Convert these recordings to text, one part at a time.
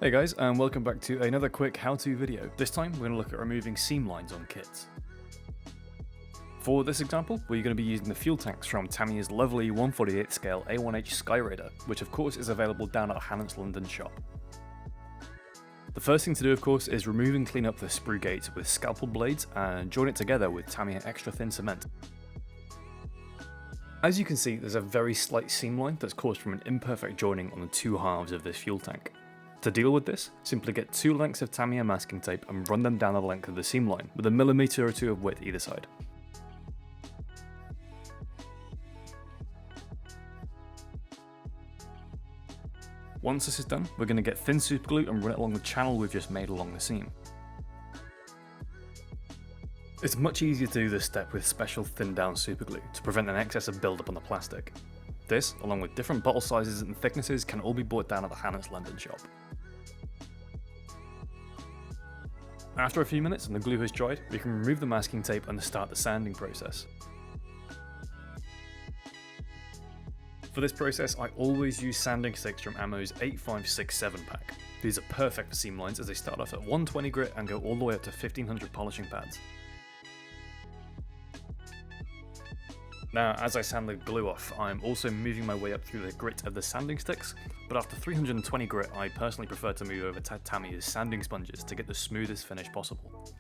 Hey guys, and welcome back to another quick how-to video. This time we're going to look at removing seam lines on kits. For this example, we're going to be using the fuel tanks from Tamiya's lovely 1/48 scale A1H Skyraider, which of course is available down at our Hannants London shop. The first thing to do of course is remove and clean up the sprue gates with scalpel blades and join it together with Tamiya extra thin cement. As you can see, there's a very slight seam line that's caused from an imperfect joining on the two halves of this fuel tank. To deal with this, simply get 2 lengths of Tamiya masking tape and run them down the length of the seam line, with a millimetre or 2 of width either side. Once this is done, we're going to get thin superglue and run it along the channel we've just made along the seam. It's much easier to do this step with special thinned down superglue to prevent an excess of build-up on the plastic. This, along with different bottle sizes and thicknesses, can all be bought down at the Hannants London shop. After a few minutes and the glue has dried, we can remove the masking tape and start the sanding process. For this process, I always use sanding sticks from Ammo's 8567 pack. These are perfect for seam lines as they start off at 120 grit and go all the way up to 1500 polishing pads. Now, as I sand the glue off, I'm also moving my way up through the grit of the sanding sticks, but after 320 grit, I personally prefer to move over to Tamiya's sanding sponges to get the smoothest finish possible.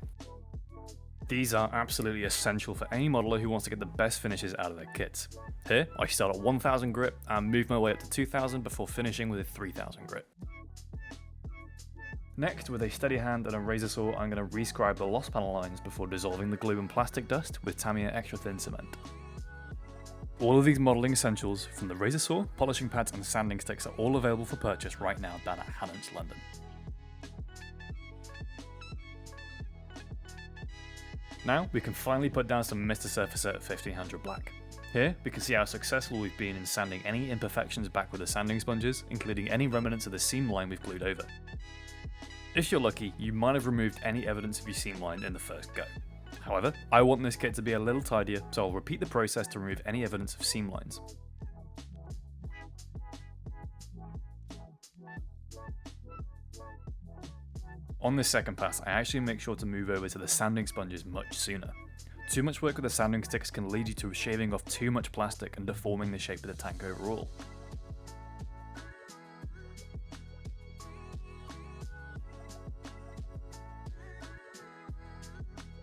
These are absolutely essential for any modeler who wants to get the best finishes out of their kits. Here, I start at 1000 grit and move my way up to 2000 before finishing with a 3000 grit. Next, with a steady hand and a razor saw, I'm going to rescribe the lost panel lines before dissolving the glue and plastic dust with Tamiya extra thin cement. All of these modelling essentials, from the razor saw, polishing pads and sanding sticks, are all available for purchase right now down at Hannants London. Now we can finally put down some Mr. Surfacer at 1500 black. Here we can see how successful we've been in sanding any imperfections back with the sanding sponges, including any remnants of the seam line we've glued over. If you're lucky, you might have removed any evidence of your seam line in the first go. However, I want this kit to be a little tidier, so I'll repeat the process to remove any evidence of seam lines. On this second pass, I actually make sure to move over to the sanding sponges much sooner. Too much work with the sanding sticks can lead you to shaving off too much plastic and deforming the shape of the tank overall.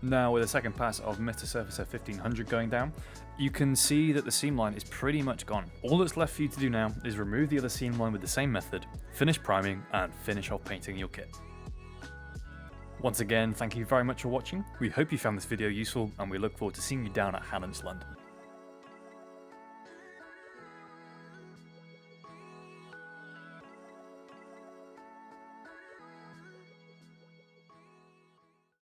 Now, with the second pass of Mr. Surfacer 1500 going down, you can see that the seam line is pretty much gone. All that's left for you to do now is remove the other seam line with the same method, finish priming, and finish off painting your kit. Once again, thank you very much for watching. We hope you found this video useful, and we look forward to seeing you down at Hannants London.